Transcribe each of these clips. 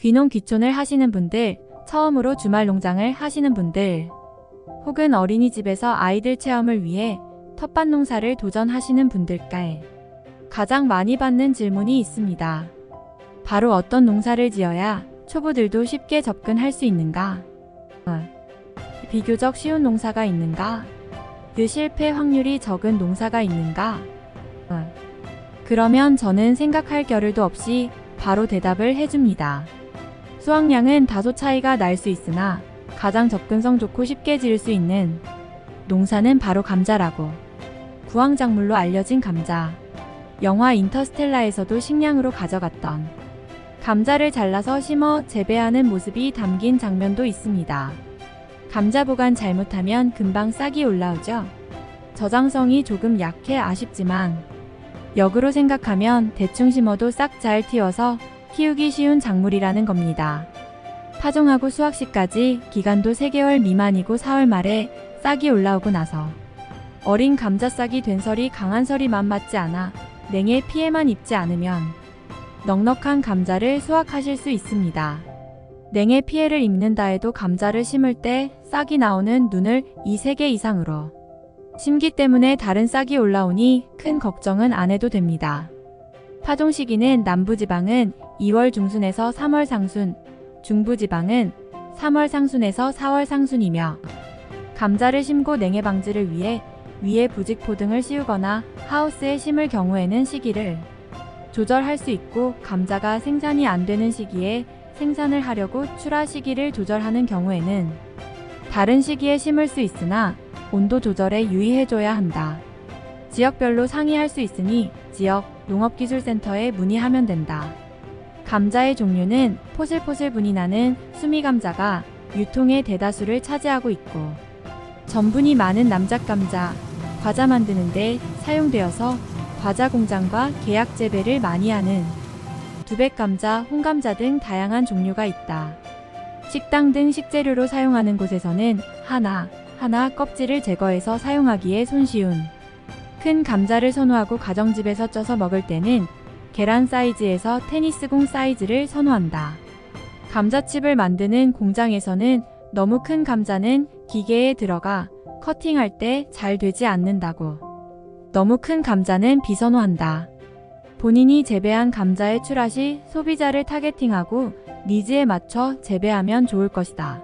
귀농 귀촌을 하시는 분들, 처음으로 주말 농장을 하시는 분들, 혹은 어린이집에서 아이들 체험을 위해 텃밭 농사를 도전하시는 분들께 가장 많이 받는 질문이 있습니다. 바로 어떤 농사를 지어야 초보들도 쉽게 접근할 수 있는가? 비교적 쉬운 농사가 있는가? 실패 확률이 적은 농사가 있는가? 그러면 저는 생각할 겨를도 없이 바로 대답을 해줍니다. 수확량은 다소 차이가 날 수 있으나 가장 접근성 좋고 쉽게 지을 수 있는 농사는 바로 감자라고. 구황작물로 알려진 감자. 영화 인터스텔라에서도 식량으로 가져갔던 감자를 잘라서 심어 재배하는 모습이 담긴 장면도 있습니다. 감자 보관 잘못하면 금방 싹이 올라오죠. 저장성이 조금 약해 아쉽지만 역으로 생각하면 대충 심어도 싹 잘 틔워서 키우기 쉬운 작물이라는 겁니다. 파종하고 수확 시까지 기간도 3개월 미만이고 4월 말에 싹이 올라오고 나서 어린 감자 싹이 된 설이 강한 설이만 맞지 않아 냉해 피해만 입지 않으면 넉넉한 감자를 수확하실 수 있습니다. 냉해 피해를 입는다 해도 감자를 심을 때 싹이 나오는 눈을 2-3개 이상으로 심기 때문에 다른 싹이 올라오니 큰 걱정은 안 해도 됩니다. 파종 시기는 남부지방은 2월 중순에서 3월 상순, 중부지방은 3월 상순에서 4월 상순이며 감자를 심고 냉해 방지를 위해 위에 부직포 등을 씌우거나 하우스에 심을 경우에는 시기를 조절할 수 있고 감자가 생산이 안 되는 시기에 생산을 하려고 출하 시기를 조절하는 경우에는 다른 시기에 심을 수 있으나 온도 조절에 유의해줘야 한다. 지역별로 상의할 수 있으니 지역 농업기술센터에 문의하면 된다. 감자의 종류는 포슬포슬 분이 나는 수미감자가 유통의 대다수를 차지하고 있고 전분이 많은 남작감자, 과자 만드는데 사용되어서 과자 공장과 계약 재배를 많이 하는 두백감자, 홍감자 등 다양한 종류가 있다. 식당 등 식재료로 사용하는 곳에서는 하나 껍질을 제거해서 사용하기에 손쉬운 큰 감자를 선호하고 가정집에서 쪄서 먹을 때는 계란 사이즈에서 테니스공 사이즈를 선호한다. 감자칩을 만드는 공장에서는 너무 큰 감자는 기계에 들어가 커팅할 때 잘 되지 않는다고. 너무 큰 감자는 비선호한다. 본인이 재배한 감자의 출하 시 소비자를 타겟팅하고 니즈에 맞춰 재배하면 좋을 것이다.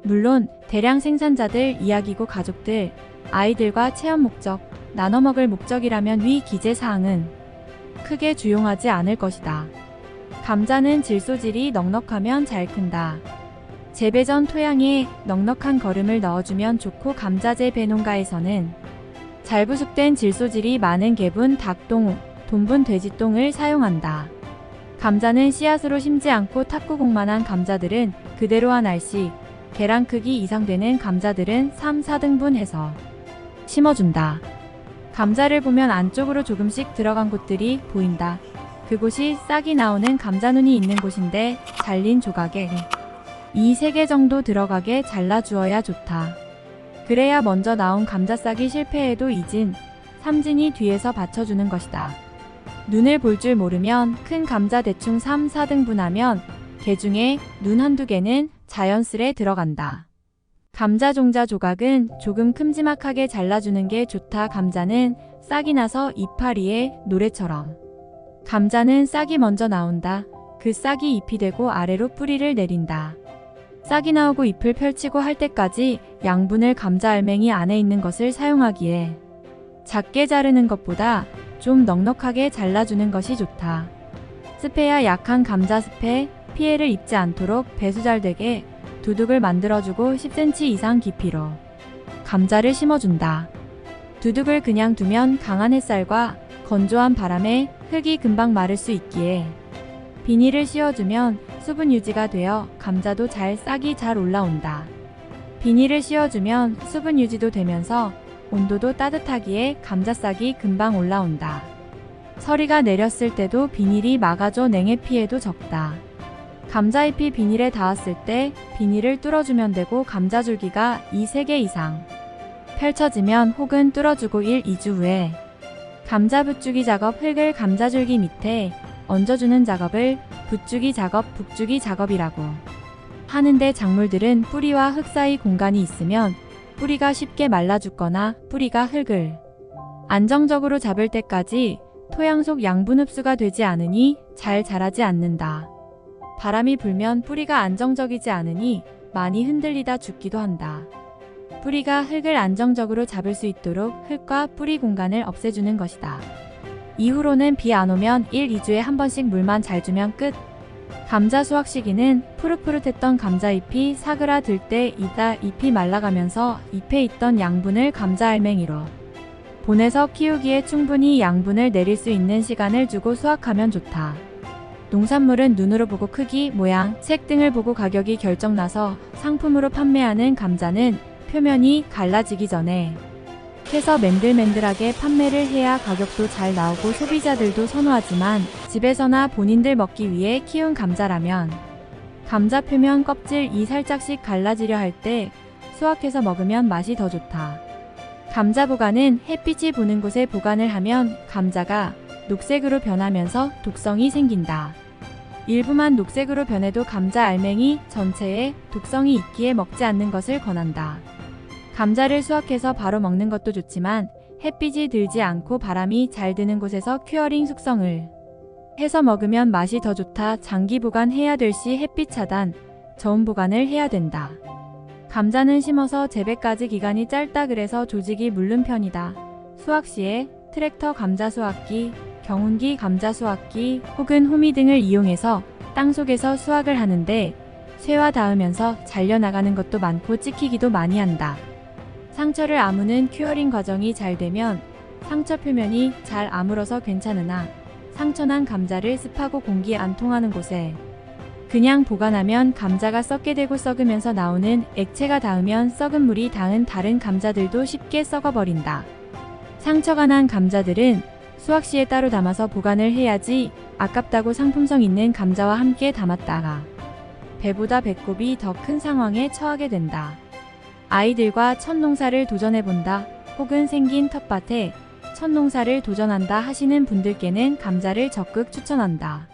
물론 대량 생산자들 이야기고 가족들, 아이들과 체험 목적, 나눠 먹을 목적이라면 위 기재 사항은 크게 주용하지 않을 것이다. 감자는 질소질이 넉넉하면 잘 큰다. 재배 전 토양에 넉넉한 거름을 넣어주면 좋고 감자재 배농가에서는 잘 부숙된 질소질이 많은 개분, 닭똥, 돈분 돼지똥을 사용한다. 감자는 씨앗으로 심지 않고 탁구공만한 감자들은 그대로 한 알씩, 계란 크기 이상 되는 감자들은 3-4등분 해서 심어준다. 감자를 보면 안쪽으로 조금씩 들어간 곳들이 보인다. 그곳이 싹이 나오는 감자눈이 있는 곳인데 잘린 조각에 2-3개 정도 들어가게 잘라주어야 좋다. 그래야 먼저 나온 감자싹이 실패해도 2진, 3진이 뒤에서 받쳐주는 것이다. 눈을 볼 줄 모르면 큰 감자 대충 3-4등분하면 개 중에 눈 한두 개는 자연스레 들어간다. 감자 종자 조각은 조금 큼지막하게 잘라주는 게 좋다. 감자는 싹이 나서 이파리에 노래처럼. 감자는 싹이 먼저 나온다. 그 싹이 잎이 되고 아래로 뿌리를 내린다. 싹이 나오고 잎을 펼치고 할 때까지 양분을 감자 알맹이 안에 있는 것을 사용하기에 작게 자르는 것보다 좀 넉넉하게 잘라주는 것이 좋다. 습해야 약한 감자 습해 피해를 입지 않도록 배수 잘 되게 두둑을 만들어주고 10cm 이상 깊이로 감자를 심어준다. 두둑을 그냥 두면 강한 햇살과 건조한 바람에 흙이 금방 마를 수 있기에 비닐을 씌워주면 수분 유지가 되어 감자도 싹이 잘 올라온다. 비닐을 씌워주면 수분 유지도 되면서 온도도 따뜻하기에 감자싹이 금방 올라온다. 서리가 내렸을 때도 비닐이 막아줘 냉해 피해도 적다. 감자잎이 비닐에 닿았을 때 비닐을 뚫어주면 되고 감자줄기가 2-3개 이상 펼쳐지면 혹은 뚫어주고 1-2주 후에 감자 붓주기 작업 흙을 감자줄기 밑에 얹어주는 작업을 붓주기 작업, 북주기 작업이라고 하는데 작물들은 뿌리와 흙 사이 공간이 있으면 뿌리가 쉽게 말라 죽거나 뿌리가 흙을 안정적으로 잡을 때까지 토양 속 양분 흡수가 되지 않으니 잘 자라지 않는다. 바람이 불면 뿌리가 안정적이지 않으니 많이 흔들리다 죽기도 한다. 뿌리가 흙을 안정적으로 잡을 수 있도록 흙과 뿌리 공간을 없애주는 것이다. 이후로는 비 안 오면 1, 2주에 한 번씩 물만 잘 주면 끝. 감자 수확 시기는 푸릇푸릇했던 감자잎이 사그라들 때이다. 잎이 말라가면서 잎에 있던 양분을 감자 알맹이로 보내서 키우기에 충분히 양분을 내릴 수 있는 시간을 주고 수확하면 좋다. 농산물은 눈으로 보고 크기, 모양, 색 등을 보고 가격이 결정나서 상품으로 판매하는 감자는 표면이 갈라지기 전에 캐서 맨들맨들하게 판매를 해야 가격도 잘 나오고 소비자들도 선호하지만 집에서나 본인들 먹기 위해 키운 감자라면 감자 표면 껍질이 살짝씩 갈라지려 할 때 수확해서 먹으면 맛이 더 좋다. 감자 보관은 햇빛이 보는 곳에 보관을 하면 감자가 녹색으로 변하면서 독성이 생긴다. 일부만 녹색으로 변해도 감자 알맹이 전체에 독성이 있기에 먹지 않는 것을 권한다. 감자를 수확해서 바로 먹는 것도 좋지만 햇빛이 들지 않고 바람이 잘 드는 곳에서 큐어링 숙성을 해서 먹으면 맛이 더 좋다. 장기 보관해야 될 시 햇빛 차단, 저온 보관을 해야 된다. 감자는 심어서 재배까지 기간이 짧다 그래서 조직이 물른 편이다. 수확 시에 트랙터 감자 수확기, 경운기 감자 수확기 혹은 호미 등을 이용해서 땅속에서 수확을 하는데 쇠와 닿으면서 잘려나가는 것도 많고 찍히기도 많이 한다. 상처를 아무는 큐어링 과정이 잘 되면 상처 표면이 잘 아물어서 괜찮으나 상처난 감자를 습하고 공기 안 통하는 곳에 그냥 보관하면 감자가 썩게 되고 썩으면서 나오는 액체가 닿으면 썩은 물이 닿은 다른 감자들도 쉽게 썩어버린다. 상처가 난 감자들은 수확 시에 따로 담아서 보관을 해야지 아깝다고 상품성 있는 감자와 함께 담았다가 배보다 배꼽이 더 큰 상황에 처하게 된다. 아이들과 첫 농사를 도전해본다 혹은 생긴 텃밭에 첫 농사를 도전한다 하시는 분들께는 감자를 적극 추천한다.